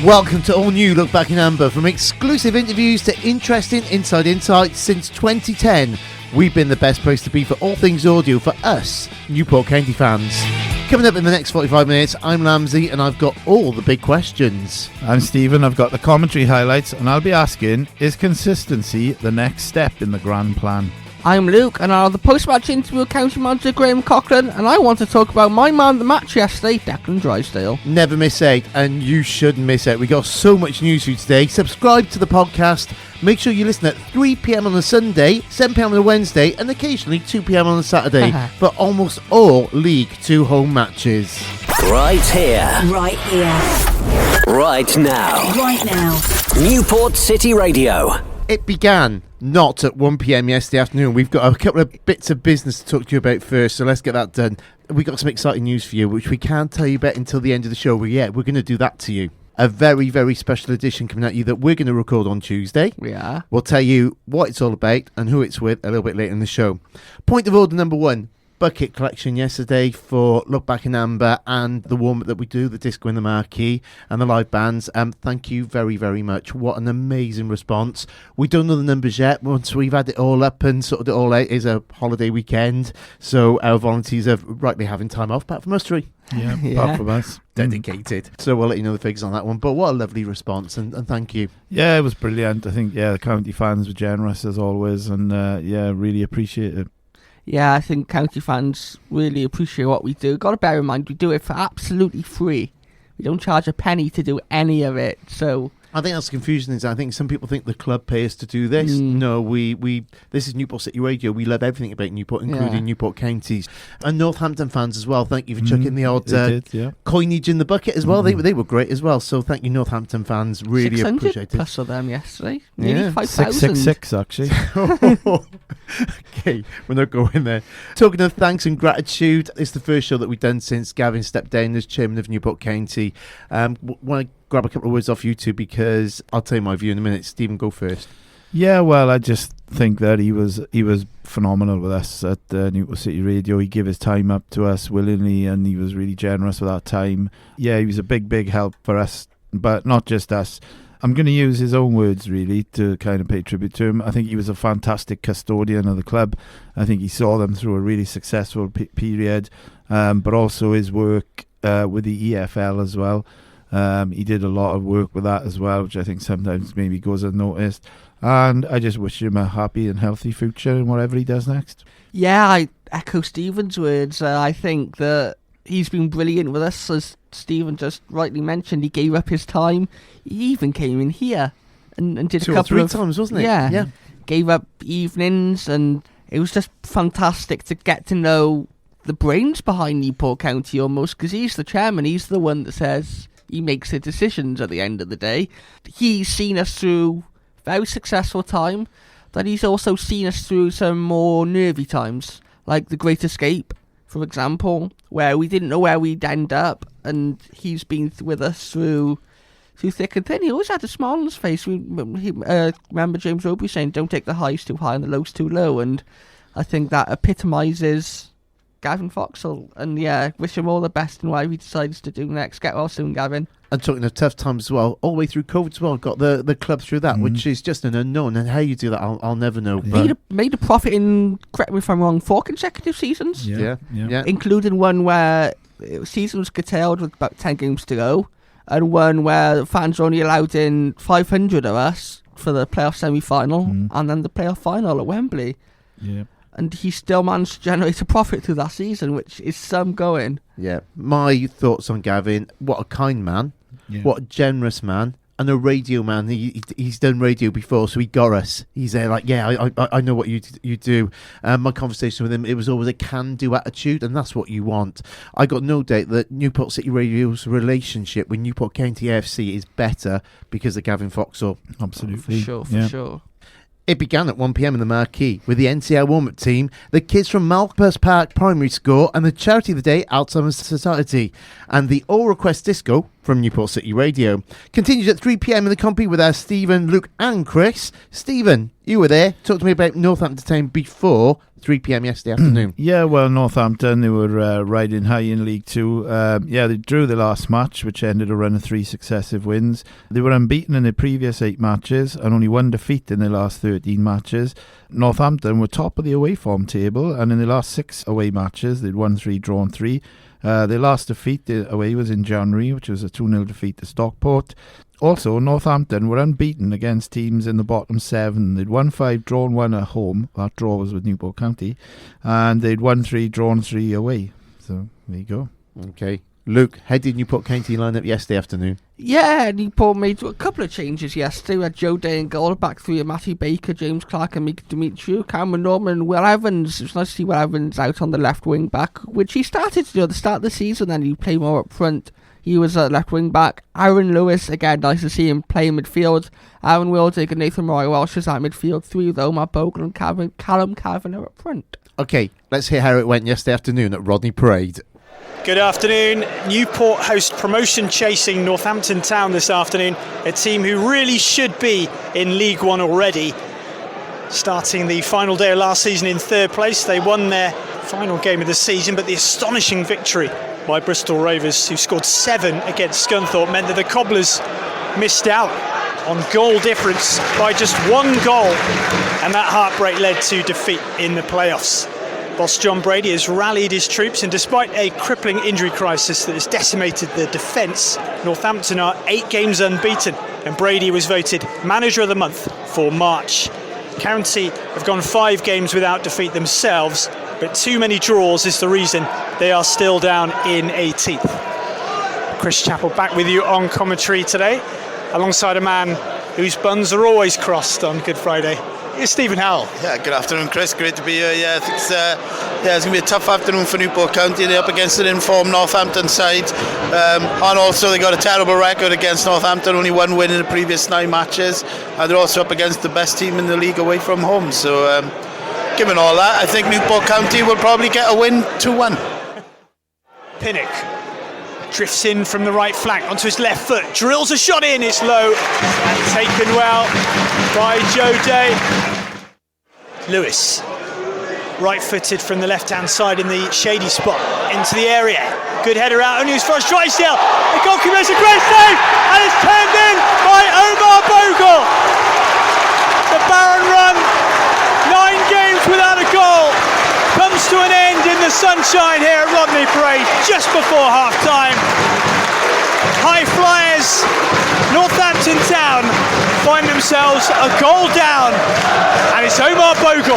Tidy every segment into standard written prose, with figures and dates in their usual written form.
Welcome to all new Look Back in Amber. From exclusive interviews to interesting inside insights, since 2010, we've been the best place to be for all things audio for us, Newport County fans. Coming up in the next 45 minutes, I'm Lamsey and I've got all the big questions. I'm Stephen, I've got the commentary highlights and I'll be asking, is consistency the next step in the grand plan? I'm Luke and I'll have the post-match interview with County Manager Graham Cochran, and I want to talk about my man of the match yesterday, Declan Drysdale. Never miss out, and you shouldn't miss out. We got so much news for you today. Subscribe to the podcast. Make sure you listen at 3 p.m. on a Sunday, 7 p.m. on a Wednesday, and occasionally 2 p.m. on a Saturday for almost all League 2 home matches. Right here. Right here. Right now. Right now. Newport City Radio. It began not at 1 p.m. yesterday afternoon. We've got a couple of bits of business to talk to you about first, so let's get that done. We've got some exciting news for you, which we can't tell you about until the end of the show. But yeah, we're going to do that to you. A very, very special edition coming at you that we're going to record on Tuesday. Yeah. We'll tell you what it's all about and who it's with a little bit later in the show. Point of order number one. Bucket collection yesterday for Look Back in Amber and the warm-up that we do, the disco and the marquee and the live bands. Thank you very, very much. What an amazing response. We don't know the numbers yet. Once we've had it all up and sorted it all out, is a holiday weekend, so our volunteers are rightly having time off, apart from us three. Yeah, apart from us. Dedicated. So we'll let you know the figures on that one. But what a lovely response, and thank you. Yeah, it was brilliant. I think, the county fans were generous as always, and really appreciate it. Yeah, I think county fans really appreciate what we do. Got to bear in mind, we do it for absolutely free. We don't charge a penny to do any of it, so... I think that's the confusion. Is I think some people think the club pay us to do this. No, we this is Newport City Radio. We love everything about Newport, including Newport counties and Northampton fans as well. Thank you for chucking the odd coinage in the bucket as well. They were great as well. So thank you, Northampton fans. Really appreciate it. Plus of them yesterday. Nearly 5,000. 666 actually. Okay, we're not going there. Talking of thanks and gratitude, it's the first show that we've done since Gavin stepped down as chairman of Newport County. Want to grab a couple of words off you two, because I'll tell you my view in a minute. Stephen, go first. Yeah, well, I just think that he was phenomenal with us at Newport City Radio. He gave his time up to us willingly, and he was really generous with our time. Yeah, he was a big help for us, but not just us. I'm going to use his own words, really, to kind of pay tribute to him. I think he was a fantastic custodian of the club. I think he saw them through a really successful period, but also his work with the EFL as well. He did a lot of work with that as well, which I think sometimes maybe goes unnoticed. And I just wish him a happy and healthy future in whatever he does next. Yeah, I echo Stephen's words. I think that he's been brilliant with us, as Stephen just rightly mentioned. He gave up his time. He even came in here and did Two a couple or three times, wasn't it? Yeah. Gave up evenings, and it was just fantastic to get to know the brains behind Newport County almost, because he's the chairman. He's the one that says... He makes the decisions at the end of the day. He's seen us through very successful time, but he's also seen us through some more nervy times, like the Great Escape, for example, where we didn't know where we'd end up, and he's been with us through thick and thin. He always had a smile on his face. Remember James Roby saying, "Don't take the highs too high and the lows too low," and I think that epitomises Gavin Foxall, and wish him all the best in whatever he decides to do next. Get well soon, Gavin. And talking of tough times as well, all the way through COVID as well, got the club through that, which is just an unknown, and how you do that, I'll never know. But Made a profit in, correct me if I'm wrong, 4 consecutive seasons? Yeah. Including one where the season was curtailed with about 10 games to go, and one where fans were only allowed in 500 of us for the playoff semi-final, and then the playoff final at Wembley. Yeah. And he still managed to generate a profit through that season, which is some going. Yeah. My thoughts on Gavin: what a kind man, what a generous man, and a radio man. He's done radio before, so he got us. He's there like, I know what you do. My conversation with him, it was always a can-do attitude, and that's what you want. I got no doubt that Newport City Radio's relationship with Newport County AFC is better because of Gavin Foxall. Absolutely. For sure. It began at 1 p.m. in the marquee with the NCR warm-up team, the kids from Malphurst Park Primary School, and the charity of the day, Alzheimer's Society, and the All Request Disco from Newport City Radio. Continued at 3 p.m. in the company with our Stephen, Luke and Chris. Stephen, you were there. Talk to me about Northampton Town before 3 p.m. yesterday afternoon. Yeah, well, Northampton, they were riding high in League Two. They drew the last match, which ended a run of 3 successive wins. They were unbeaten in their previous 8 matches and only 1 defeat in their last 13 matches. Northampton were top of the away form table, and in the last 6 away matches, they'd won 3, drawn 3. Their last defeat away was in January, which was a 2-0 defeat to Stockport. Also, Northampton were unbeaten against teams in the bottom 7. They'd won 5, drawn 1 at home. That draw was with Newport County. And they'd won 3, drawn 3 away. So, there you go. Okay. Luke, how did Newport County line up yesterday afternoon? Yeah, Newport made a couple of changes yesterday. We had Joe Day and goal, back 3 of Matthew Baker, James Clark and Meek Demetriou, Cameron Norman and Will Evans. It was nice to see Will Evans out on the left wing back, which he started to do at the start of the season, and he played more up front. He was at left wing back. Aaron Lewis, again, nice to see him play in midfield. Aaron Wildig and Nathan Roy Welsh is at midfield. 3 though, Matt Bogle and Callum Kavanagh up front. Okay, let's hear how it went yesterday afternoon at Rodney Parade. Good afternoon. Newport host promotion chasing Northampton Town this afternoon, a team who really should be in League One already. Starting the final day of last season in 3rd place, they won their final game of the season, but the astonishing victory by Bristol Rovers, who scored 7 against Scunthorpe, meant that the Cobblers missed out on goal difference by just 1 goal, and that heartbreak led to defeat in the playoffs. Boss John Brady has rallied his troops, and despite a crippling injury crisis that has decimated the defence, Northampton are 8 games unbeaten, and Brady was voted Manager of the Month for March. County have gone 5 games without defeat themselves, but too many draws is the reason they are still down in 18th. Chris Chappell back with you on commentary today, alongside a man whose buns are always crossed on Good Friday. It's Stephen Howell. Yeah, good afternoon, Chris. Great to be here. Yeah, I think it's going to be a tough afternoon for Newport County. They're up against an informed Northampton side, and also they got a terrible record against Northampton. Only 1 win in the previous 9 matches, and they're also up against the best team in the league away from home. So, given all that, I think Newport County will probably get a win 2-1. Pinnock drifts in from the right flank onto his left foot, drills a shot in, it's low and taken well by Joe Day. Lewis, right-footed from the left-hand side in the shady spot into the area. Good header out, only as far as Drysdale. The goalkeeper makes a great save, and it's turned in by Omar Bogle. The barren run, 9 games without a goal, comes to an end in the sunshine here at Rodney Parade just before half-time. High flyers, Northampton Town find themselves a goal down, and it's Omar Bogle.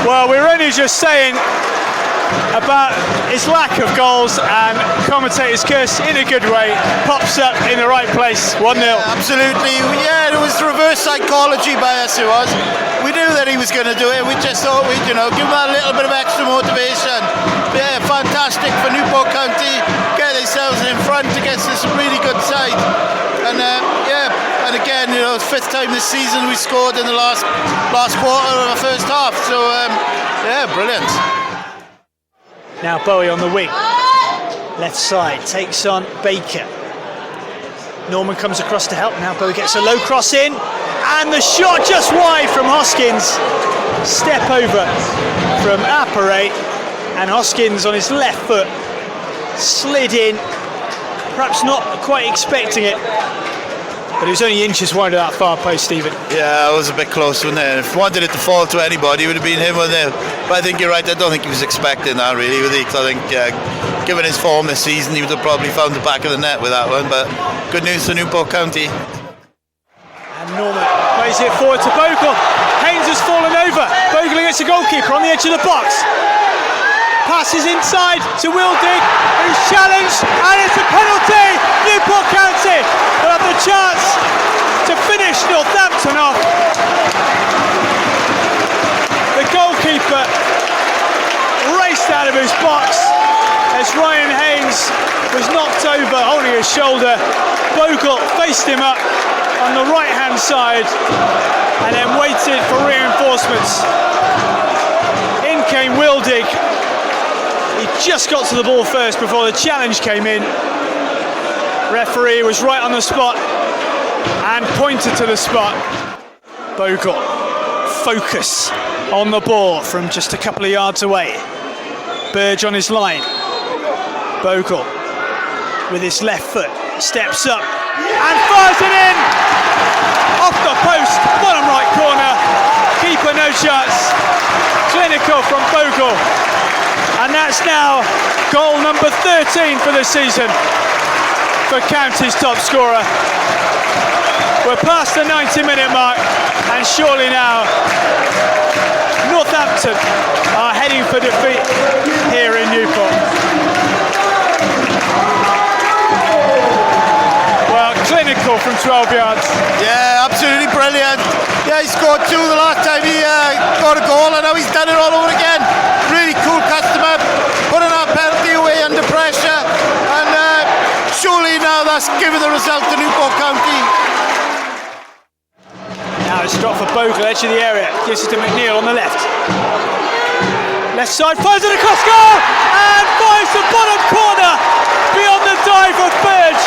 Well, we're only just saying about his lack of goals, and commentators curse in a good way. Pops up in the right place, 1-0. Absolutely, yeah, it was reverse psychology by us, it was. We knew that he was going to do it. We just thought we'd, give him a little bit of extra motivation. Yeah, fantastic for Newport County. Get themselves in front against this really good side. And and again, it's 5th time this season we scored in the last quarter of the first half. So, brilliant. Now Bowie on the wing, left side, takes on Baker. Norman comes across to help. Now Bowie gets a low cross in, and the shot just wide from Hoskins. Step over from Appare, and Hoskins on his left foot slid in, perhaps not quite expecting it, but it was only inches wide of that far post, Stephen. Yeah, it was a bit close, wasn't it? If we wanted it to fall to anybody, it would have been him or them. But I think you're right, I don't think he was expecting that really. I think, given his form this season, he would have probably found the back of the net with that one. But good news for Newport County. And Norman plays it forward to Bogle. Haynes has fallen over. Bogle against the goalkeeper on the edge of the box. Passes inside to Wildig, who's challenged, and it's a penalty. Newport County will have the chance to finish Northampton off. The goalkeeper raced out of his box as Ryan Haynes was knocked over, holding his shoulder. Bogle faced him up on the right-hand side and then waited for reinforcements. In came Wildig, He just got to the ball first before the challenge came in. Referee was right on the spot and pointed to the spot. Bogle, focus on the ball from just a couple of yards away. Burge on his line. Bogle with his left foot steps up and fires it in! Off the post, bottom right corner. Keeper no chance. Clinical from Bogle. And that's now goal number 13 for the season for County's top scorer. We're past the 90-minute mark, and surely now Northampton are heading for defeat here in Newport. Well, clinical from 12 yards. Yeah, absolutely brilliant. Yeah, he scored 2 the last time he got a goal, and now he's done it all over again. Really cool customer, putting our penalty away under pressure, and surely now that's given the result to Newport County. Now it's dropped for Bogle, edge of the area. Gives it to McNeil on the left. Left side, fires it across goal! And fires the bottom corner beyond the dive of Burge.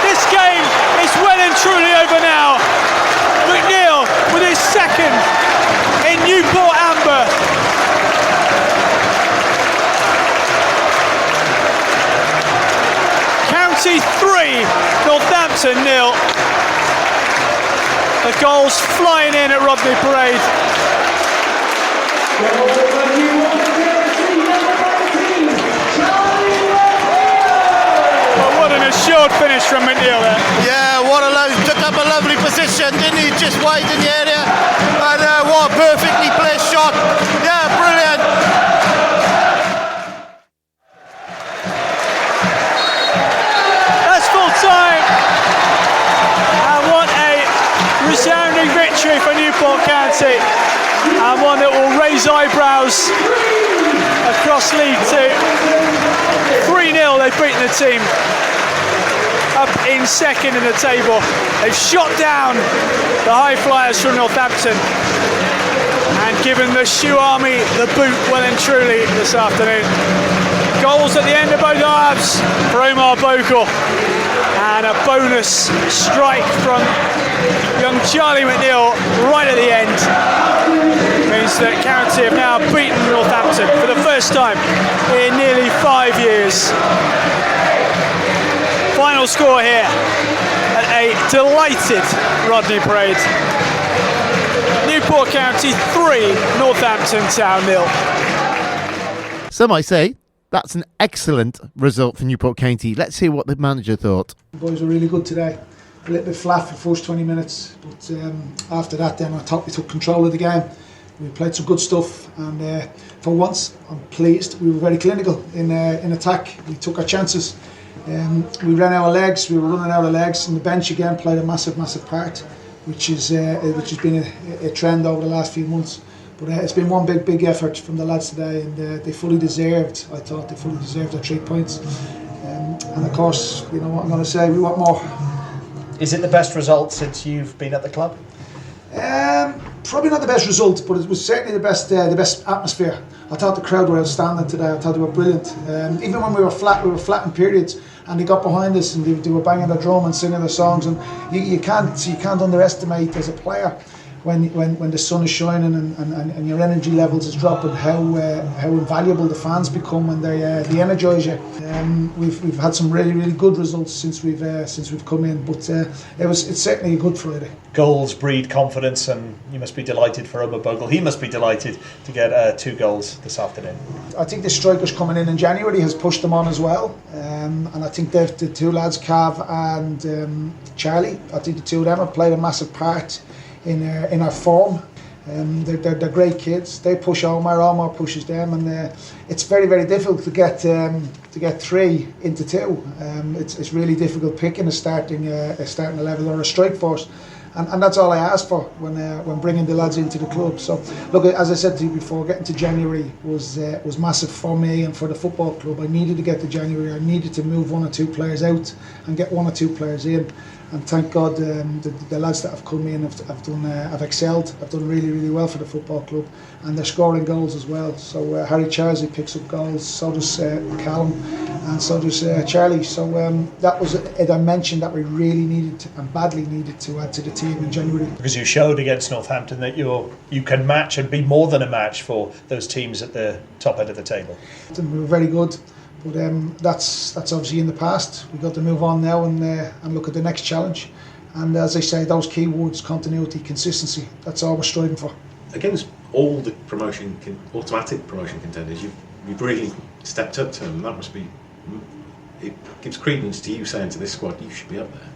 This game is well and truly over now. McNeil with his second in Newport Amber. County 3, Northampton 0. The goals flying in at Rodney Parade. Well, what an assured finish from McNeil there. Yeah, took up a lovely position, didn't he? Just wide in the area. And what a perfectly placed shot. Yeah, brilliant. That's full time. And what a resounding victory for Newport County, and one that will raise eyebrows across League 2. 3-0 they've beaten the team up in second in the table. They've shot down the high flyers from Northampton and given the Shoe Army the boot well and truly this afternoon. Goals at the end of both halves for Omar Bogle, and a bonus strike from young Charlie McNeil right at the end. Means that County have now beaten Northampton for the first time in nearly 5 years. Final score here at a delighted Rodney Parade. Newport County 3, Northampton Town 0. Some might say that's an excellent result for Newport County. Let's hear what the manager thought. The boys were really good today. A little bit flat for the first 20 minutes, but after that then I thought we took control of the game. We played some good stuff, and for once I'm pleased. We were very clinical in attack. We took our chances. We ran our legs. We were running out of legs, and the bench again played a massive part, which has been a trend over the last few months. But it's been one big effort from the lads today, and they fully deserved. I thought they fully deserved their 3 points. And of course, you know what I'm going to say. We want more. Is it the best result since you've been at the club? Probably not the best result, but it was certainly the best atmosphere. I thought the crowd were outstanding today. I thought they were brilliant. Even when we were flat in periods, and they got behind us and they were banging their drum and singing their songs. And you can't underestimate as a player when the sun is shining and your energy levels is dropping, how invaluable the fans become when they energise you. We've had some really good results since we've come in, but it's certainly a good Friday. Goals breed confidence, and you must be delighted for Omar Bogle. He must be delighted to get 2 goals this afternoon. I think the strikers coming in January has pushed them on as well, and I think the 2 lads, Cav and Charlie, I think the 2 of them have played a massive part in our form. They're great kids. They push Omar pushes them, and it's very difficult to get 3 into 2. It's really difficult picking a starting 11 or a strike force, and that's all I asked for when bringing the lads into the club. So look, as I said to you before, getting to January was massive for me and for the football club. I needed to get to January. I needed to move 1 or 2 players out and get 1 or 2 players in. And thank God the lads that have come in have excelled. Have done really, really well for the football club, and they're scoring goals as well. So Harry Charsley picks up goals, so does Callum, and so does Charlie. So that was a dimension that we really needed and badly needed to add to the team in January. Because you showed against Northampton that you can match and be more than a match for those teams at the top end of the table. We were very good. But that's obviously in the past. We've got to move on now and look at the next challenge. And as I say, those key words: continuity, consistency. That's all we're striving for. Against all the automatic promotion contenders, you've really stepped up to them. That must be. It gives credence to you saying to this squad, you should be up there.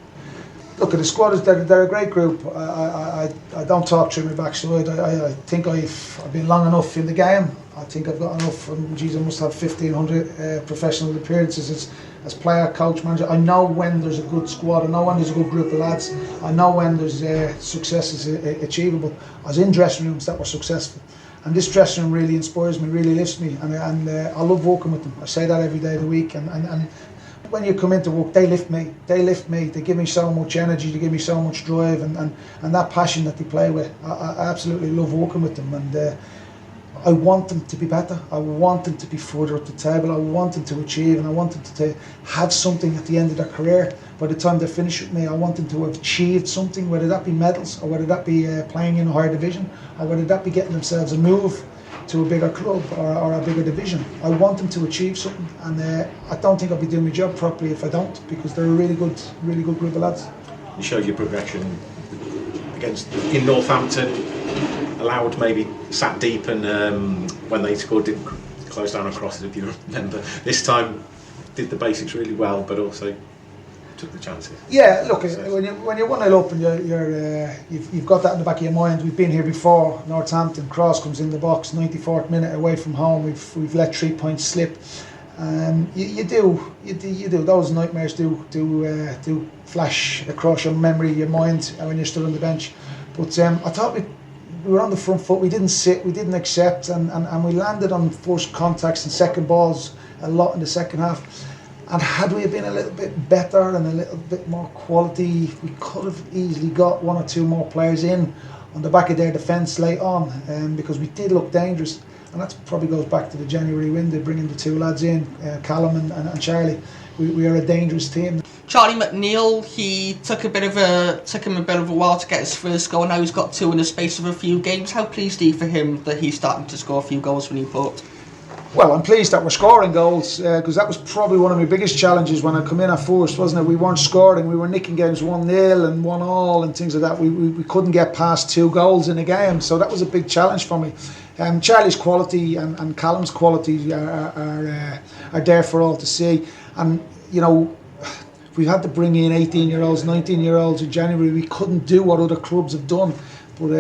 Look, the squad they're a great group. I don't talk through my backside. I think I've been long enough in the game. I think I've got enough. I must have 1,500 professional appearances as player, coach, manager. I know when there's a good squad. I know when there's a good group of lads. I know when there's success is achievable. I was in dressing rooms that were successful, and this dressing room really inspires me, really lifts me, and I love working with them. I say that every day of the week, and when you come into work, they lift me. They give me so much energy, they give me so much drive, and that passion that they play with. I absolutely love working with them, and I want them to be better. I want them to be further up the table. I want them to achieve, and I want them to have something at the end of their career. By the time they finish with me, I want them to have achieved something, whether that be medals, or whether that be playing in a higher division, or whether that be getting themselves a move to a bigger club or a bigger division. I want them to achieve something, and I don't think I'll be doing my job properly if I don't, because they're a really good group of lads. You showed your progression in Northampton, allowed maybe sat deep, and when they scored didn't close down across it, if you remember. This time did the basics really well, but also took the chances. Yeah, look, when you're 1-0 up and you've got that in the back of your mind. We've been here before. Northampton, Cross comes in the box, 94th minute away from home. We've let 3 points slip. You do. Those nightmares do flash across your memory, your mind when you're still on the bench. But I thought we were on the front foot. We didn't sit. We didn't accept, and we landed on first contacts and second balls a lot in the second half. And had we been a little bit better and a little bit more quality, we could have easily got 1 or 2 more players in on the back of their defence late on, because we did look dangerous. And that probably goes back to the January window, bringing the 2 lads in, Callum and Charlie. We are a dangerous team. Charlie McNeil, he took him a bit of a while to get his first goal. Now he's got 2 in the space of a few games. How pleased are you for him that he's starting to score a few goals for Newport? Well, I'm pleased that we're scoring goals, because that was probably one of my biggest challenges when I come in at first, wasn't it? We weren't scoring. We were nicking games 1-0 and 1-1 and things like that. We couldn't get past 2 goals in a game, so that was a big challenge for me. Charlie's quality and Callum's quality are there for all to see. And, you know, we've had to bring in 18-year-olds, 19-year-olds in January. We couldn't do what other clubs have done. But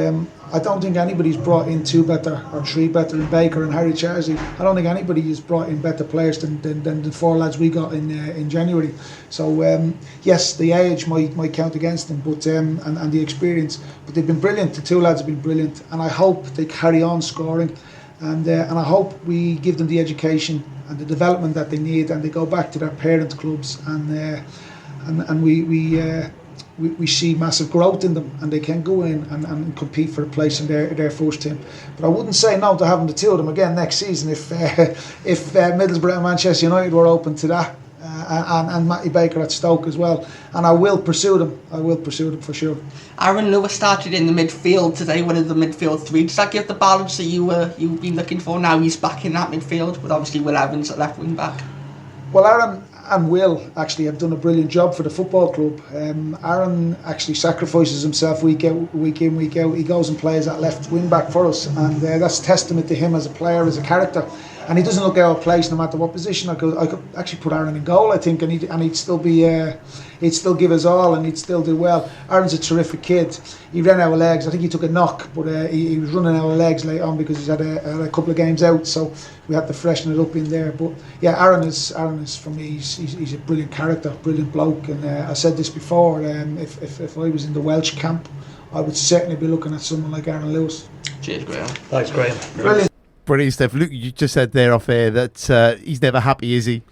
I don't think anybody's brought in 2 better or 3 better than Baker and Harry Charsley. I don't think anybody has brought in better players than the 4 lads we got in January. So yes, the age might count against them, but and the experience. But they've been brilliant. The 2 lads have been brilliant, and I hope they carry on scoring, and I hope we give them the education and the development that they need, and they go back to their parent clubs, and we see massive growth in them, and they can go in and compete for a place in their first team. But I wouldn't say no to having the 2 of them again next season if Middlesbrough and Manchester United were open to that, and Matty Baker at Stoke as well. And I will pursue them for sure. Aaron Lewis started in the midfield today, one of the midfield 3. Does that give the balance that you've been looking for? Now he's back in that midfield, with obviously Will Evans at left wing back. Well, Aaron and Will actually have done a brilliant job for the football club. Aaron actually sacrifices himself week in, week out. He goes and plays at left wing back for us, and that's testament to him as a player, as a character. and he doesn't look out of place no matter what position. I could actually put Aaron in goal, I think, and he'd still be he'd still give us all, and he'd still do well. Aaron's a terrific kid. He ran out of legs. I think he took a knock, but he was running out of legs late on because he's had a couple of games out, so we had to freshen it up in there. But yeah, Aaron is for me. He's a brilliant character, brilliant bloke, and I said this before. If I was in the Welsh camp, I would certainly be looking at someone like Aaron Lewis. Cheers, Graham. Thanks, Graham. Brilliant. Brilliant stuff. Luke, you just said there off air that he's never happy, is he?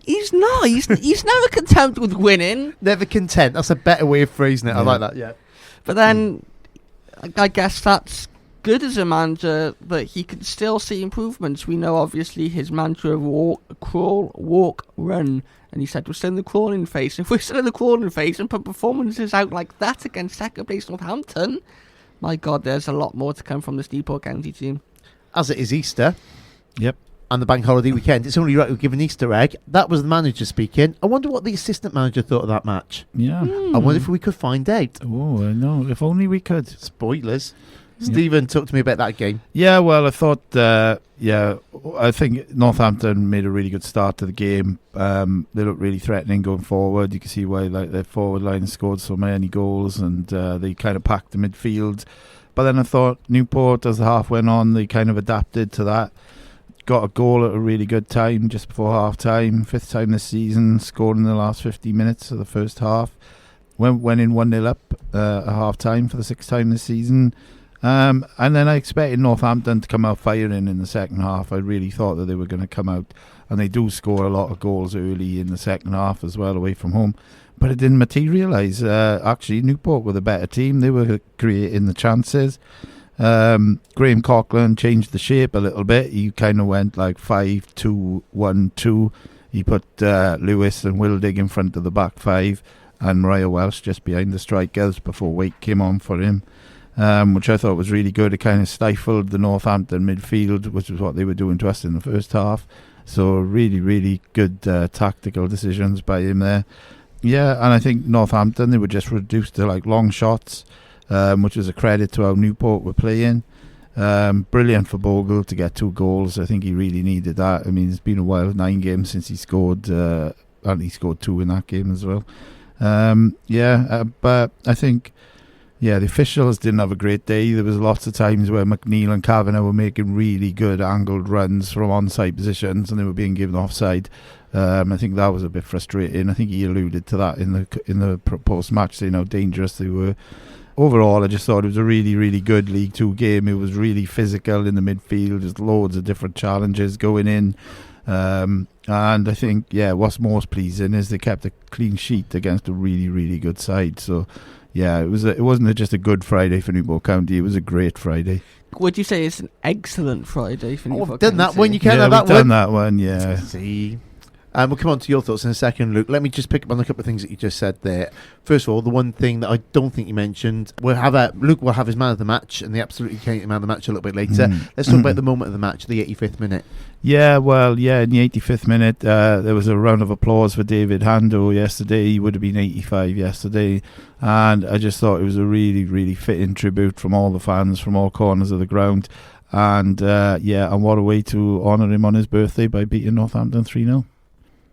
He's not. He's never content with winning. Never content. That's a better way of phrasing it. I like that, yeah. But then, I guess that's good as a manager, that he can still see improvements. We know, obviously, his mantra of crawl, walk, run. And he said, we're still in the crawling phase. If we're still in the crawling phase and put performances out like that against second place Northampton, my God, there's a lot more to come from this Newport County team. As it is Easter. Yep. And the bank holiday weekend, it's only right we give an Easter egg. That was the manager speaking. I wonder what the assistant manager thought of that match. Yeah. I wonder if we could find out. Oh, I know. If only we could. Spoilers. Stephen, talk to me about that game. Yeah, well, I thought, I think Northampton made a really good start to the game. They looked really threatening going forward. You can see why their forward line scored so many goals, and they kind of packed the midfield. But then I thought Newport, as the half went on, they kind of adapted to that. Got a goal at a really good time just before half time. 5th time this season, scored in the last 50 minutes of the first half. Went in 1-0 up at half time for the 6th time this season. And then I expected Northampton to come out firing in the second half. I really thought that they were going to come out, and they do score a lot of goals early in the second half as well, away from home. But it didn't materialise. Actually, Newport were the better team. They were creating the chances. Graham Coughlin changed the shape a little bit. He kind of went like 5-2-1-2. He put Lewis and Wildig in front of the back five, and Mariah Welsh just behind the strikers before Wake came on for him, which I thought was really good. It kind of stifled the Northampton midfield, which was what they were doing to us in the first half. So really, really good tactical decisions by him there. Yeah, and I think Northampton, they were just reduced to like long shots, which was a credit to how Newport were playing. Brilliant for Bogle to get 2 goals. I think he really needed that. I mean, it's been a while, 9 games since he scored, and he scored 2 in that game as well. But I think, the officials didn't have a great day. There was lots of times where McNeil and Kavanagh were making really good angled runs from onside positions, and they were being given offside. I think that was a bit frustrating. I think he alluded to that in the post-match, saying how dangerous they were. Overall, I just thought it was a really, really good League 2 game. It was really physical in the midfield. There's loads of different challenges going in. And I think, what's most pleasing is they kept a clean sheet against a really, really good side. So, it wasn't just a good Friday for Newport County. It was a great Friday. Would you say it's an excellent Friday for Newport I've done County? that one. You can't have we've that done one. that one, yeah. See. We'll come on to your thoughts in a second, Luke. Let me just pick up on a couple of things that you just said there. First of all, the one thing that I don't think you mentioned, Luke will have his man of the match, and the absolutely man of the match a little bit later. Let's talk about the moment of the match, the 85th minute. Yeah, well, in the 85th minute, there was a round of applause for David Hando yesterday. He would have been 85 yesterday. And I just thought it was a really, really fitting tribute from all the fans from all corners of the ground. And, and what a way to honour him on his birthday by beating Northampton 3-0.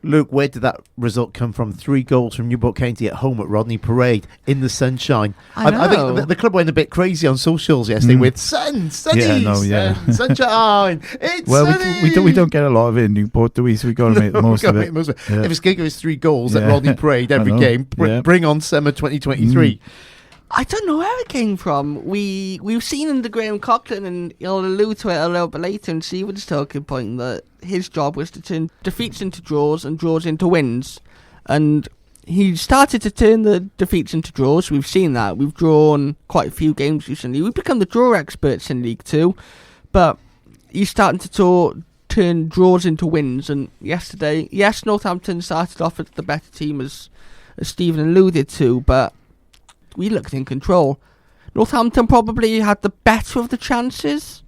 Luke, where did that result come from? 3 goals from Newport County at home at Rodney Parade in the sunshine. I think the club went a bit crazy on socials yesterday with sunnies, sunshine. It's sunny. we don't get a lot of it in Newport, do we? So we've got to make the most of it. Yeah. If it's going to give us 3 goals at Rodney Parade every game, bring on summer 2023. I don't know where it came from. We've seen in the Graham Coughlin, and he'll allude to it a little bit later, and Stephen's talking point that his job was to turn defeats into draws and draws into wins. And he started to turn the defeats into draws. We've seen that. We've drawn quite a few games recently. We've become the draw experts in League 2. But he's starting to turn draws into wins. And yesterday, yes, Northampton started off as the better team, as Stephen alluded to, but we looked in control. Northampton probably had the better of the chances,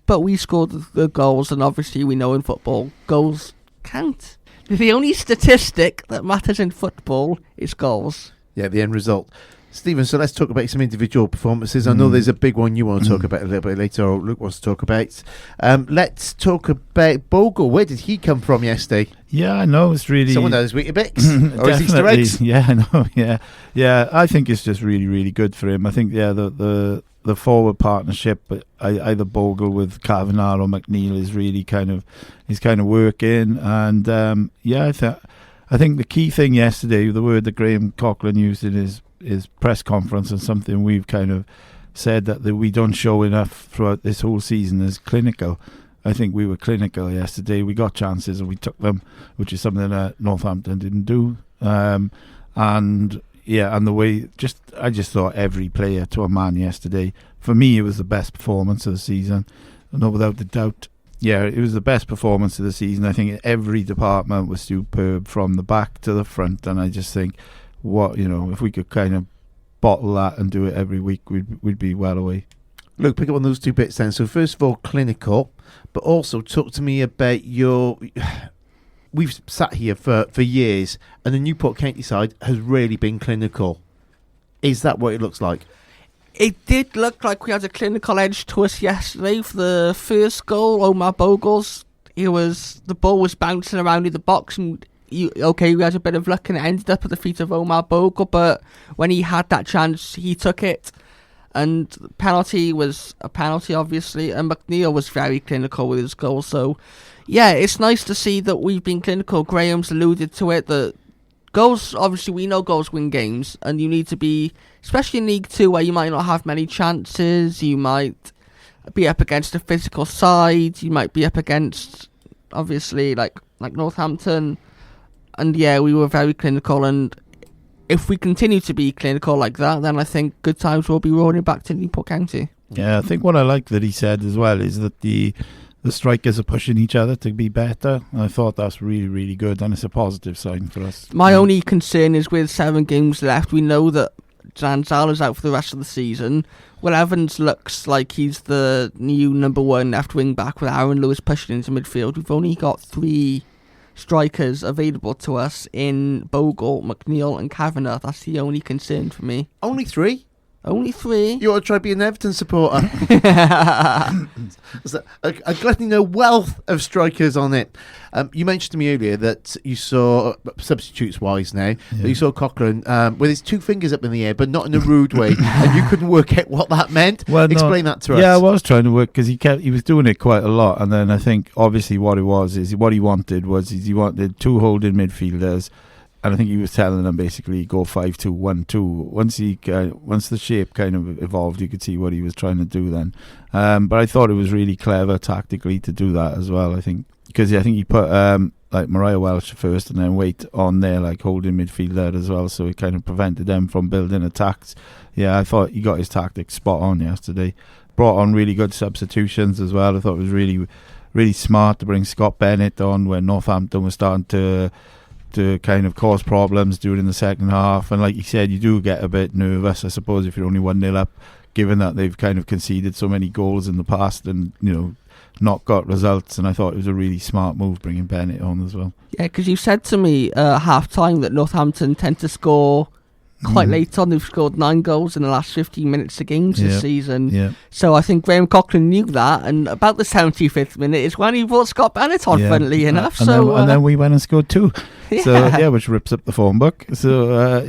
but we scored the goals, and obviously we know in football, goals count. The only statistic that matters in football is goals. Yeah, the end result. Stephen, so let's talk about some individual performances. I know there's a big one you want to talk about a little bit later, or Luke wants to talk about. Let's talk about Bogle. Where did he come from yesterday? Yeah, I know. It's really... Someone knows Weetabix? Or is Easter eggs? Yeah, I know. Yeah, I think it's just really, really good for him. I think, the forward partnership, either Bogle with Kavanagh or McNeil, is really kind of working. And, I think the key thing yesterday, the word that Graham Coughlin used in his press conference, and something we've kind of said that we don't show enough throughout this whole season, is clinical. I think we were clinical yesterday. We got chances and we took them, which is something that Northampton didn't do. And the way I just thought every player to a man yesterday, for me, it was the best performance of the season. No, without a doubt. Yeah, it was the best performance of the season. I think every department was superb from the back to the front, and I just think, if we could kind of bottle that and do it every week, we'd be well away. Look, pick up on those two bits then. So first of all, clinical, but also talk to me about your... We've sat here for years, and the Newport County side has really been clinical. Is that what it looks like? It did look like we had a clinical edge to us yesterday for the first goal. Omar Bogle's, the ball was bouncing around in the box, and we had a bit of luck and it ended up at the feet of Omar Bogle, but when he had that chance, he took it. And the penalty was a penalty, obviously, and McNeil was very clinical with his goal. So, yeah, it's nice to see that we've been clinical. Graham's alluded to it, that goals, obviously, we know goals win games, and you need to be, especially in League 2, where you might not have many chances, you might be up against a physical side, you might be up against, obviously, like Northampton. And yeah, we were very clinical, and if we continue to be clinical like that, then I think good times will be rolling back to Newport County. Yeah, I think what I like that he said as well is that the strikers are pushing each other to be better. I thought that's really, really good, and it's a positive sign for us. My only concern is with 7 games left, we know that Zanzala's out for the rest of the season. Will Evans looks like he's the new number 1 left wing back with Aaron Lewis pushing into midfield. We've only got 3 strikers available to us in Bogle, McNeil and Kavanagh. That's the only concern for me. Only 3? Only 3. You ought to try being an Everton supporter. A gluttony, wealth of strikers on it. You mentioned to me earlier that you saw, substitutes-wise now, that you saw Coughlin with his 2 fingers up in the air, but not in a rude way, and you couldn't work out what that meant. Explain that to us. Yeah, I was trying to work, because he was doing it quite a lot, and then I think obviously what he wanted 2 holding midfielders. And I think he was telling them basically go 5-2-1-2. Once the shape kind of evolved, you could see what he was trying to do then. But I thought it was really clever tactically to do that as well. I think because I think he put like Mariah Welsh first and then Waite on there, like holding midfield there as well. So it kind of prevented them from building attacks. Yeah, I thought he got his tactics spot on yesterday. Brought on really good substitutions as well. I thought it was really, really smart to bring Scott Bennett on when Northampton was starting to kind of cause problems during the second half. And like you said, you do get a bit nervous, I suppose, if you're only 1-0 up, given that they've kind of conceded so many goals in the past and, not got results. And I thought it was a really smart move bringing Bennett on as well. Yeah, because you said to me half-time that Northampton tend to score quite late on. They've scored 9 goals in the last 15 minutes of games this season. Yeah. So I think Graham Coughlin knew that, and about the 75th minute is when he brought Scott Bennett on, funnily enough. And then we went and scored 2. So, which rips up the phone book. So,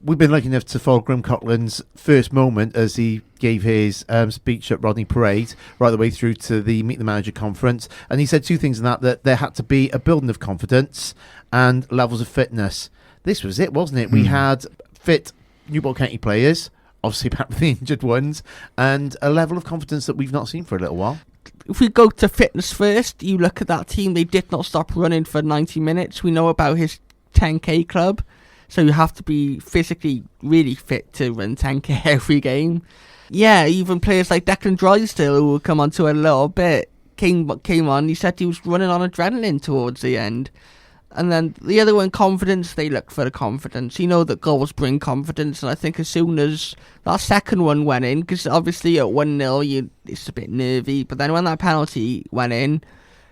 We've been lucky enough to follow Graham Coughlin's first moment as he gave his speech at Rodney Parade right the way through to the Meet the Manager conference. And he said 2 things in that there had to be a building of confidence and levels of fitness. This was it, wasn't it? We had fit Newport County players, obviously apart from the injured ones, and a level of confidence that we've not seen for a little while. If we go to fitness first, you look at that team, they did not stop running for 90 minutes. We know about his 10k club, so you have to be physically really fit to run 10k every game. Yeah, even players like Declan Drysdale, who will come on to a little bit, came on. He said he was running on adrenaline towards the end. And then the other one, confidence, they look for the confidence. You know that goals bring confidence, and I think as soon as that second one went in, because obviously at 1-0 it's a bit nervy, but then when that penalty went in,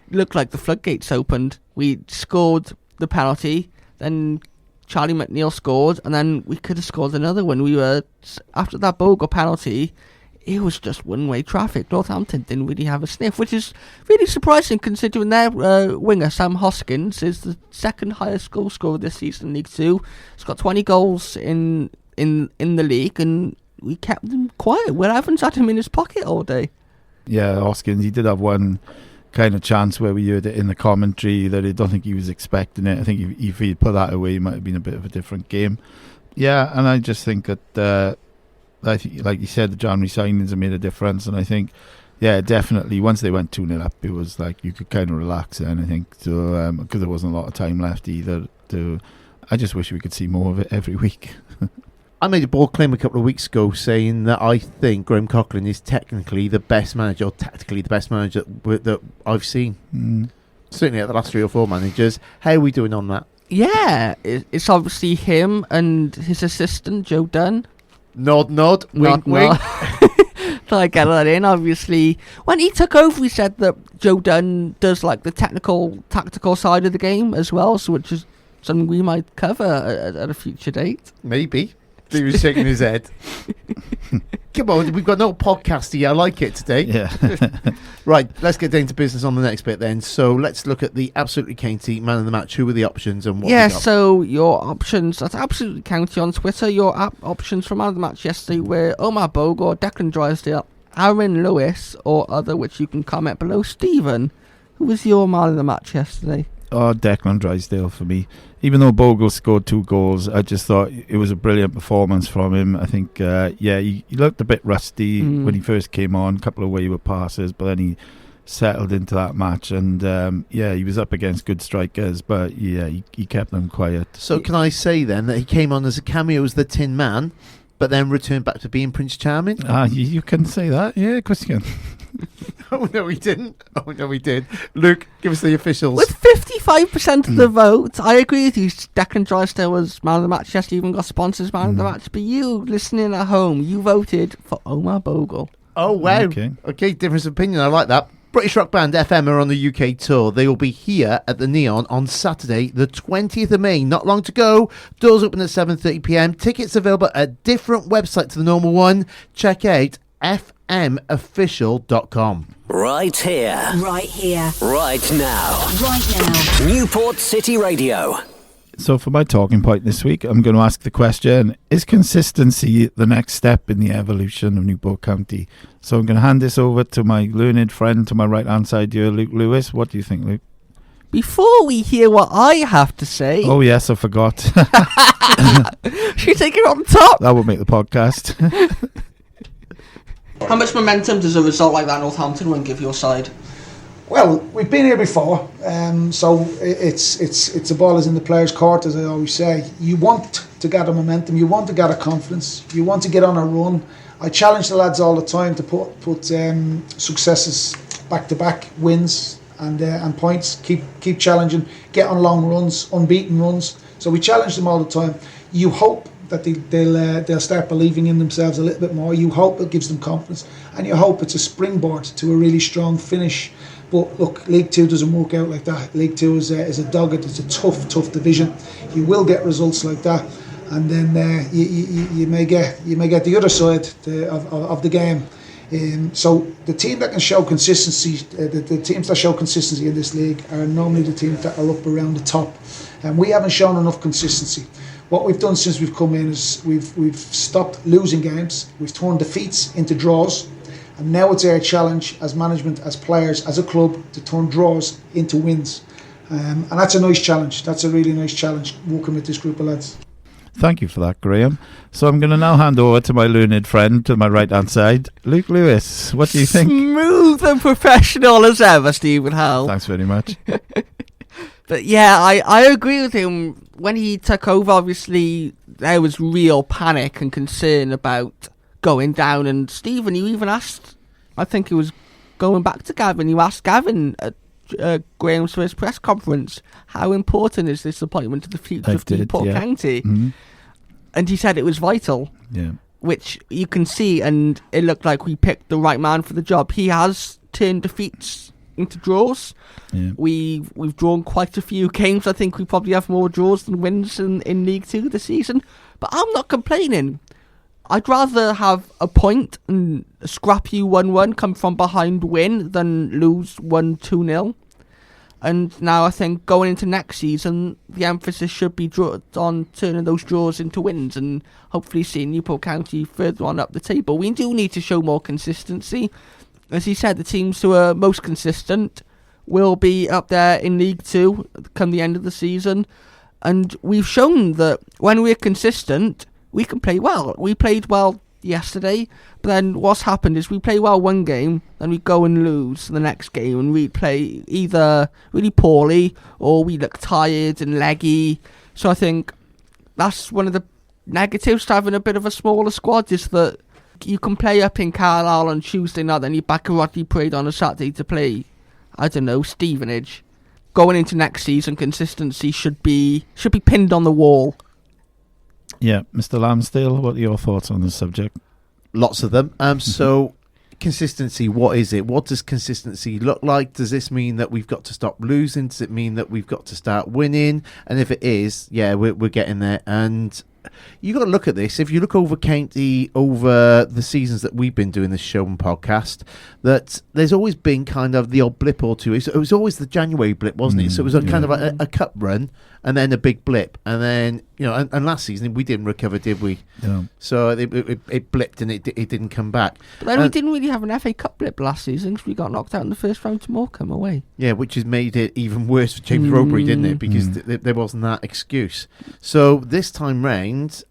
it looked like the floodgates opened. We scored the penalty, then Charlie McNeil scored, and then we could have scored another one. We were, after that Bogle penalty, it was just one-way traffic. Northampton didn't really have a sniff, which is really surprising considering their winger, Sam Hoskins, is the second highest goal scorer this season in League 2. He's got 20 goals in the league, and we kept him quiet. Well, Evans had him in his pocket all day. Yeah, Hoskins, he did have one kind of chance where we heard it in the commentary that I don't think he was expecting it. I think if he'd put that away, it might have been a bit of a different game. Yeah, and I just think that like you said, the January signings have made a difference, and I think, yeah, definitely once they went 2-0 up, it was like you could kind of relax then, I think, so because there wasn't a lot of time left either. I just wish we could see more of it every week. I made a bold claim a couple of weeks ago saying that I think Graham Coughlin is technically the best manager, or tactically the best manager that I've seen. Certainly at the last 3 or 4 managers. How are we doing on that? Yeah, it's obviously him and his assistant, Joe Dunn. Nod, wink, wink. So I get that in, obviously. When he took over, he said that Joe Dunn does like the tactical side of the game as well, so which is something we might cover at a future date. Maybe. He was shaking his head. Come on, we've got no podcast here. I like it today. Yeah. Right, let's get down to business on the next bit then. So let's look at the Absolutely County man of the match. Who were the options and what? Yeah, so your options, that's Absolutely County on Twitter. Your options for man of the match yesterday were Omar Bogle, Declan Drysdale, Aaron Lewis, or other, which you can comment below. Stephen, who was your man of the match yesterday? Oh, Declan Drysdale for me. Even though Bogle scored 2 goals, I just thought it was a brilliant performance from him. I think, he looked a bit rusty when he first came on, a couple of wayward passes, but then he settled into that match. And, he was up against good strikers, but, he kept them quiet. So can I say then that he came on as a cameo as the Tin Man, but then returned back to being Prince Charming? You can say that. Yeah, of course you can. Oh, no, he didn't. Oh, no, he did. Luke, give us the officials. With 55% of the vote, I agree with you. Declan Drysdale was man of the match. Yes, even got sponsors man of the match. But you, listening at home, you voted for Omar Bogle. Oh, wow. Okay, difference of opinion. I like that. British rock band FM are on the UK tour. They will be here at the Neon on Saturday, the 20th of May. Not long to go. Doors open at 7:30pm. Tickets available at a different website to the normal one. Check out fmofficial.com. Right here. Right here. Right now. Right now. Newport City Radio. So for my talking point this week, I'm going to ask the question, is consistency the next step in the evolution of Newport County? So I'm going to hand this over to my learned friend to my right-hand side here, Luke Lewis. What do you think, Luke? Before we hear what I have to say... Oh, yes, I forgot. Should we take it on top? That will make the podcast. How much momentum does a result like that Northampton win give your side? Well, we've been here before, so it's the ball is in the players' court, as I always say. You want to gather momentum, you want to gather confidence, you want to get on a run. I challenge the lads all the time to put successes back-to-back wins and points. Keep challenging, get on long runs, unbeaten runs. So we challenge them all the time. You hope that they'll start believing in themselves a little bit more. You hope it gives them confidence, and you hope it's a springboard to a really strong finish. But look, League 2 doesn't work out like that. League 2 is a dogged, it's a tough division. You will get results like that, and then you may get the other side of the game. So the team that can show consistency, the teams that show consistency in this league are normally the teams that are up around the top, and we haven't shown enough consistency. What we've done since we've come in is we've stopped losing games. We've turned defeats into draws. And now it's our challenge as management, as players, as a club to turn draws into wins. And that's a nice challenge. That's a really nice challenge working with this group of lads. Thank you for that, Graham. So I'm going to now hand over to my learned friend to my right-hand side, Luke Lewis. What do you think? Smooth and professional as ever, Stephen Howell. Thanks very much. But yeah, I agree with him. When he took over, obviously, there was real panic and concern about going down. And Stephen, you even asked, I think it was going back to Gavin, you asked Gavin at Graham's first press conference, how important is this appointment to the future of Newport County? Mm-hmm. And he said it was vital, which you can see, and it looked like we picked the right man for the job. He has turned defeats into draws. Yeah. We've drawn quite a few games. I think we probably have more draws than wins in League 2 this season. But I'm not complaining. I'd rather have a point and scrap you 1-1, come from behind win, than lose 1-2-0. And now I think going into next season, the emphasis should be on turning those draws into wins and hopefully seeing Newport County further on up the table. We do need to show more consistency. As he said, the teams who are most consistent will be up there in League 2 come the end of the season. And we've shown that when we're consistent, we can play well. We played well yesterday, but then what's happened is we play well one game, then we go and lose the next game, and we play either really poorly or we look tired and leggy. So I think that's one of the negatives to having a bit of a smaller squad, is that you can play up in Carlisle on Tuesday night, then you back a Rodney Parade on a Saturday to play, I don't know, Stevenage. Going into next season, consistency should be pinned on the wall. Yeah, Mr. Lansdale, what are your thoughts on this subject? Lots of them. So, consistency, what is it? What does consistency look like? Does this mean that we've got to stop losing? Does it mean that we've got to start winning? And if it is, yeah, we're getting there. And you got to look at this. If you look over county over the seasons that we've been doing this show and podcast, that there's always been kind of the odd blip or two. It was always the January blip, wasn't it? So it was kind of a cup run and then a big blip, and then and last season we didn't recover, did we? Yeah. So it blipped and it didn't come back. But then we didn't really have an FA Cup blip last season because we got knocked out in the first round to Morecambe away. Yeah, which has made it even worse for James Rowbury, didn't it? Because there wasn't that excuse. So this time round,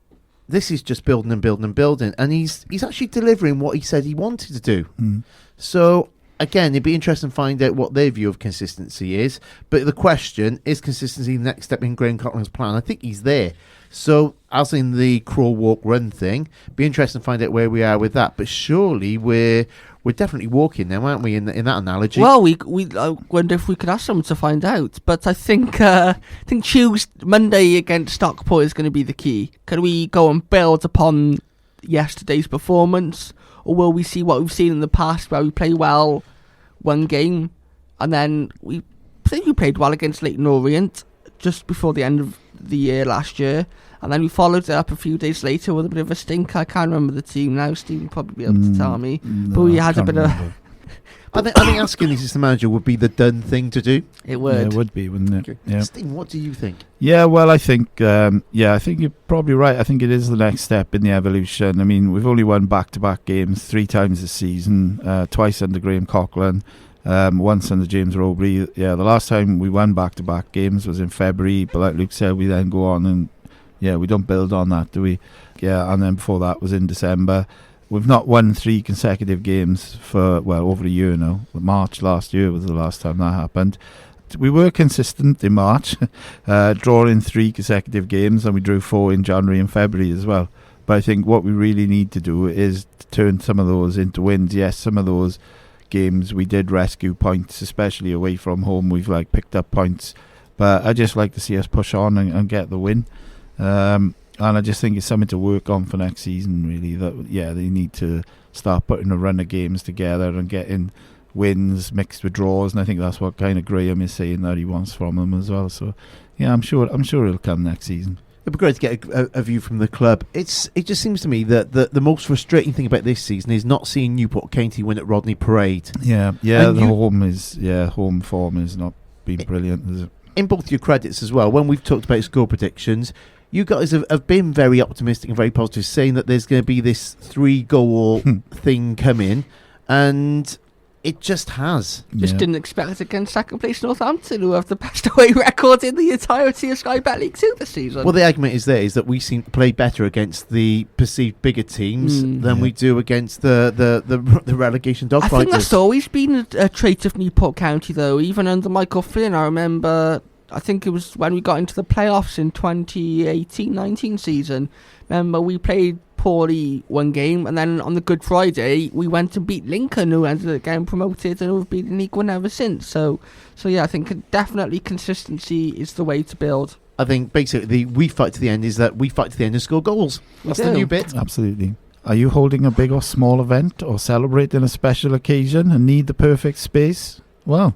this is just building and building and building, and he's actually delivering what he said he wanted to do. So again, it'd be interesting to find out what their view of consistency is. But the question is, consistency the next step in Graham Coughlin's plan? I think he's there. So, as in the crawl, walk, run thing, be interesting to find out where we are with that. But surely we're definitely walking now, aren't we? In that analogy. Well, we I wonder if we could ask someone to find out. But I think Monday against Stockport is going to be the key. Can we go and build upon yesterday's performance, or will we see what we've seen in the past, where we play well one game, and then I think we played well against Leyton Orient just before the end of the year last year, and then we followed it up a few days later with a bit of a stinker. I can't remember the team now. Steve will probably be able to tell me. But we had a bit of... I think asking the assistant manager would be the done thing to do. It would. Yeah, it would be, wouldn't it? Yeah. Steve, what do you think? Yeah, well, I think I think you're probably right. I think it is the next step in the evolution. I mean, we've only won back-to-back games 3 times this season, twice under Graham Coughlin, once under James Rowbury. Yeah, the last time we won back-to-back games was in February, but like Luke said, we then go on and, we don't build on that, do we? Yeah, and then before that was in December. We've not won 3 consecutive games for, over a year now. March last year was the last time that happened. We were consistent in March, drawing 3 consecutive games, and we drew 4 in January and February as well. But I think what we really need to do is to turn some of those into wins. Yes, some of those games we did rescue points, especially away from home. We've picked up points, but I just like to see us push on and get the win. And I just think it's something to work on for next season, really. That they need to start putting a run of games together and getting wins mixed with draws, and I think that's what kind of Graham is saying that he wants from them as well. So, I'm sure it'll come next season. It'd be great to get a view from the club. It just seems to me that the most frustrating thing about this season is not seeing Newport County win at Rodney Parade. Home form has not been brilliant, is it? In both your credits as well, when we've talked about score predictions, you guys have been very optimistic and very positive, saying that there's going to be this 3-goal thing coming, and it just has. Didn't expect it against second place Northampton, who have the best away record in the entirety of Sky Bet League 2 this season. Well, the argument is that we seem to play better against the perceived bigger teams than we do against the relegation dogfighters. I think that's always been a trait of Newport County, though. Even under Michael Flynn, I remember... I think it was when we got into the playoffs in 2018-19 season. Remember, we played poorly one game, and then on the Good Friday, we went and beat Lincoln, who ended up getting promoted, and who've been in League One ever since. So I think definitely consistency is the way to build. I think basically we fight to the end is that we fight to the end and score goals. That's the new bit. Absolutely. Are you holding a big or small event or celebrating a special occasion and need the perfect space? Well,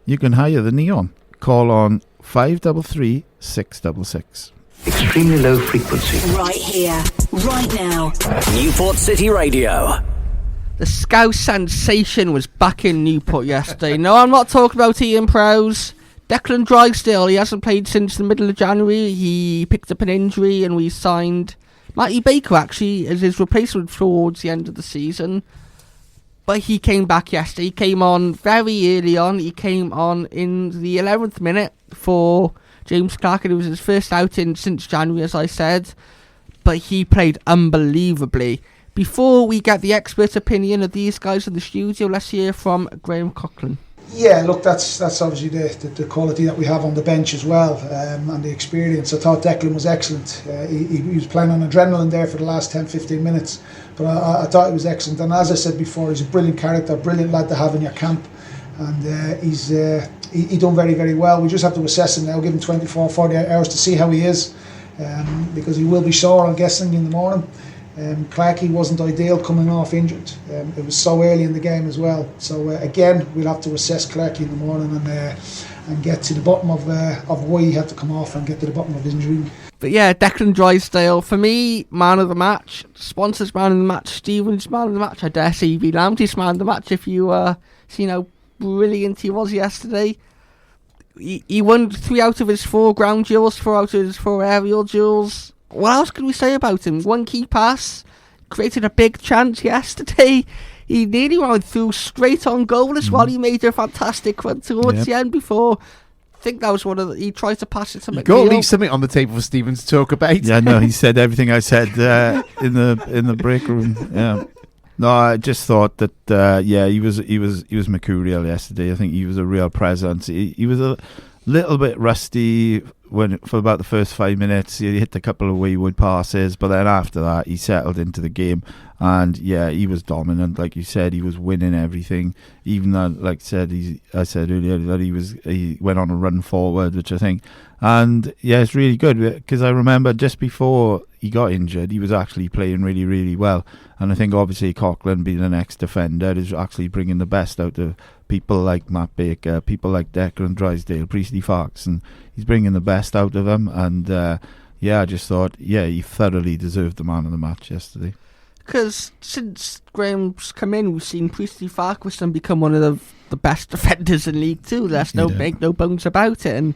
you can hire the Neon. Call on 533 666. Extremely low frequency. Right here, right now. Newport City Radio. The Scouse sensation was back in Newport yesterday. No, I'm not talking about Ian Prowse. Declan Drysdale, he hasn't played since the middle of January. He picked up an injury and we signed Matty Baker actually as his replacement towards the end of the season. But he came back yesterday. He came on very early on. He came on in the 11th minute for James Clark, and it was his first outing since January, as I said. But he played unbelievably. Before we get the expert opinion of these guys in the studio, let's hear from Graham Coughlin. Yeah, look, that's obviously the quality that we have on the bench as well, and the experience. I thought Declan was excellent. He was playing on adrenaline there for the last 10-15 minutes, but I thought he was excellent. And as I said before, he's a brilliant character, brilliant lad to have in your camp, and he done very, very well. We just have to assess him now, give him 24, 48 hours to see how he is, because he will be sore, I'm guessing, in the morning. Clarkey wasn't ideal coming off injured. It was so early in the game as well. So again, we'll have to assess Clarkey in the morning and get to the bottom of why he had to come off and get to the bottom of his injury. But yeah, Declan Drysdale, for me, man of the match. Sponsors man of the match. Stevens man of the match. I dare say V. Lamptey's man of the match if you see how brilliant he was yesterday. He won 3 out of his 4 ground duels, 4 out of his 4 aerial duels. What else can we say about him? 1 key pass, created a big chance yesterday. He nearly went through straight on goal as well. He made a fantastic run towards the end before. I think that was he tried to pass it to McNeil. You've got to leave something on the table for Stephen to talk about. Yeah, no, he said everything I said in the break room. Yeah. No, I just thought that he was mercurial yesterday. I think he was a real presence. He was a little bit rusty for about the first 5 minutes. He hit a couple of wayward passes, but then after that he settled into the game, and he was dominant. Like you said, he was winning everything. Even though, like I said earlier, that he went on a run forward, which I think, and it's really good, because I remember just before he got injured, he was actually playing really, really well. And I think obviously Coughlin, being an ex-defender, is actually bringing the best out of people like Matt Baker, people like Declan Drysdale, Priestley Fox, and he's bringing the best out of them. And I just thought, he thoroughly deserved the man of the match yesterday. Because since Graham's come in, we've seen Priestley Farquharson become one of the best defenders in League 2. There's no bones about it. And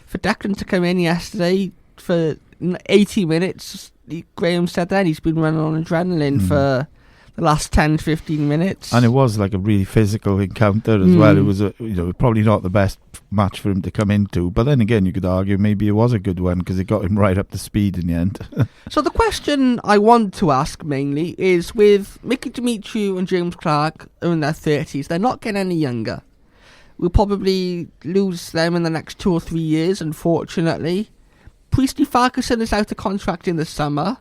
for Declan to come in yesterday for 80 minutes, Graham said then he's been running on adrenaline for the last 10-15 minutes, and it was like a really physical encounter as well. It was probably not the best match for him to come into, but then again you could argue maybe it was a good one because it got him right up to speed in the end. So the question I want to ask mainly is, with Mickey Demetriou and James Clark are in their 30s, they're not getting any younger. We'll probably lose them in the next 2 or 3 years, unfortunately. Priestley Farquharson is out of contract in the summer.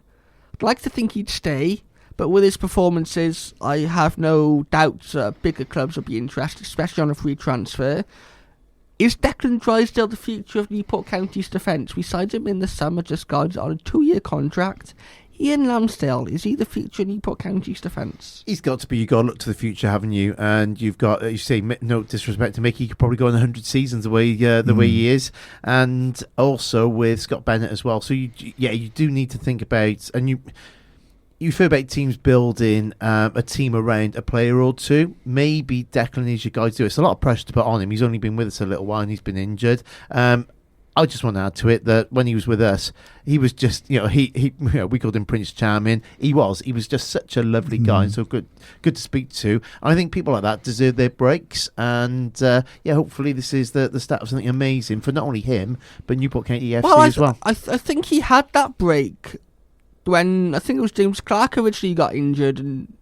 I'd like to think he'd stay, but with his performances, I have no doubts bigger clubs will be interested, especially on a free transfer. Is Declan Drysdale the future of Newport County's defence? We signed him in the summer, just got on a 2-year contract. Ian Lansdale, is he the future of Newport County's defence? He's got to be. You've got to look to the future, haven't you? And you've got, you say, no disrespect to Mickey, he could probably go on 100 seasons the way he is. And also with Scott Bennett as well. So, you do need to think about, and you feel about teams building a team around a player or two. Maybe Declan is your guy to do it. It's a lot of pressure to put on him. He's only been with us a little while and he's been injured. I just want to add to it that when he was with us, he was just, we called him Prince Charming. He was just such a lovely guy and so good to speak to. I think people like that deserve their breaks, and hopefully this is the start of something amazing for not only him but Newport County AFC as well. I think he had that break when I think it was James Clark originally got injured, and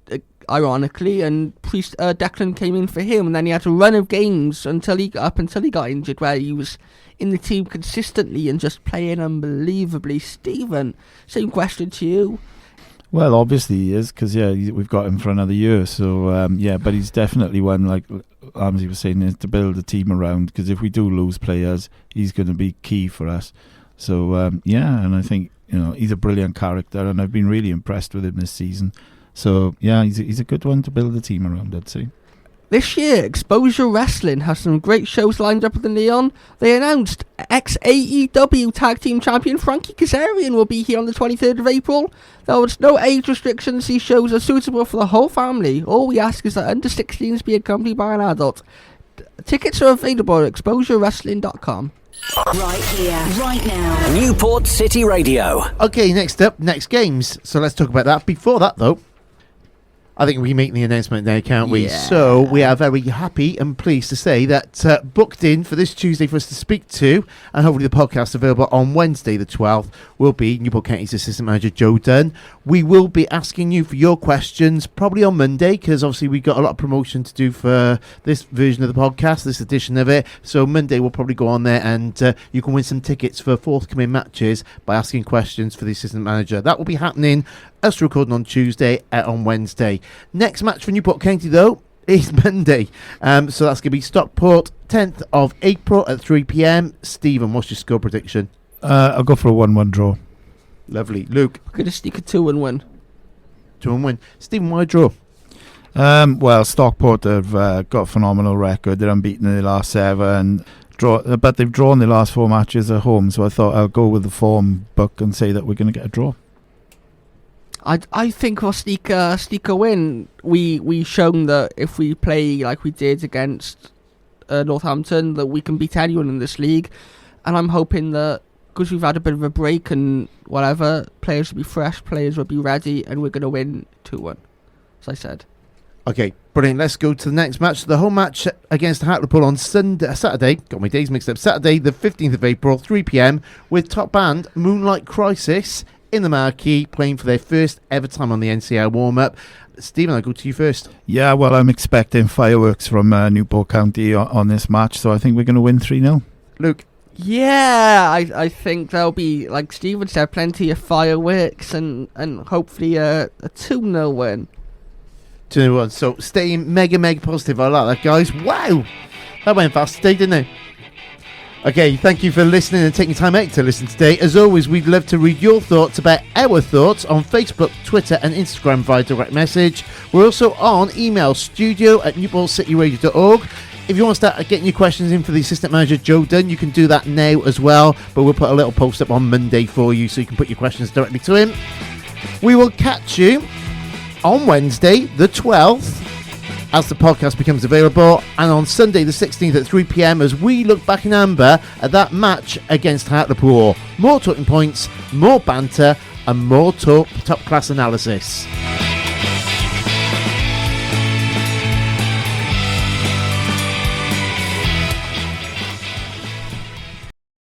ironically, and Declan came in for him, and then he had a run of games until he got injured, where he was in the team consistently and just playing unbelievably. Stephen, same question to you. Well, obviously he is, because we've got him for another year. So but he's definitely one, like Ramsey was saying, is to build a team around, because if we do lose players, he's going to be key for us. So and I think he's a brilliant character, and I've been really impressed with him this season. So he's a good one to build a team around, I'd say. This year, Exposure Wrestling has some great shows lined up at the Neon. They announced ex-AEW Tag Team Champion Frankie Kazarian will be here on the 23rd of April. There was no age restrictions. These shows are suitable for the whole family. All we ask is that under 16s be accompanied by an adult. Tickets are available at exposurewrestling.com. Right here, right now. Newport City Radio. Okay, next up, next games. So let's talk about that. Before that, though, I think we make the announcement now, can't we? Yeah. So we are very happy and pleased to say that booked in for this Tuesday for us to speak to, and hopefully the podcast available on Wednesday the 12th, will be Newport County's Assistant Manager Joe Dunn. We will be asking you for your questions probably on Monday, because obviously we've got a lot of promotion to do for this version of the podcast, this edition of it. So Monday we'll probably go on there and you can win some tickets for forthcoming matches by asking questions for the Assistant Manager. That will be happening, us recording on Tuesday, on Wednesday. Next match for Newport County, though, is Monday. So that's going to be Stockport, 10th of April at 3 p.m. Stephen, what's your score prediction? I'll go for a 1-1 draw. Lovely. Luke? I'm going to sneak a 2-1. 2-1. Stephen, why draw? Well, Stockport have got a phenomenal record. They're unbeaten in the last 7. But they've drawn the last 4 matches at home, so I thought I'll go with the form book and say that we're going to get a draw. I think we'll sneak a win. We've shown that if we play like we did against Northampton, that we can beat anyone in this league. And I'm hoping that because we've had a bit of a break and whatever, players will be fresh, players will be ready, and we're going to win 2-1, as I said. Okay, brilliant. Let's go to the next match. The home match against Hartlepool on Saturday, got my days mixed up, Saturday the 15th of April, 3 p.m, with top band Moonlight Crisis in the marquee, playing for their first ever time on the NCL warm-up. Stephen, I'll go to you first. Yeah, well, I'm expecting fireworks from Newport County on this match, so I think we're going to win 3-0. Luke? Yeah, I think there'll be, like Stephen said, plenty of fireworks and hopefully a 2-0 win. 2-1. So staying mega positive. I like that, guys. Wow, that went fast today, didn't it? Okay, thank you for listening and taking time out to listen today. As always, we'd love to read your thoughts about our thoughts on Facebook, Twitter and Instagram via direct message. We're also on email, studio@newportcityradio.org. If you want to start getting your questions in for the Assistant Manager Joe Dunn, you can do that now as well, but we'll put a little post up on Monday for you so you can put your questions directly to him. We will catch you on Wednesday the 12th as the podcast becomes available, and on Sunday the 16th at 3 p.m. as we look back in amber at that match against Hartlepool. More talking points, more banter and more top class analysis.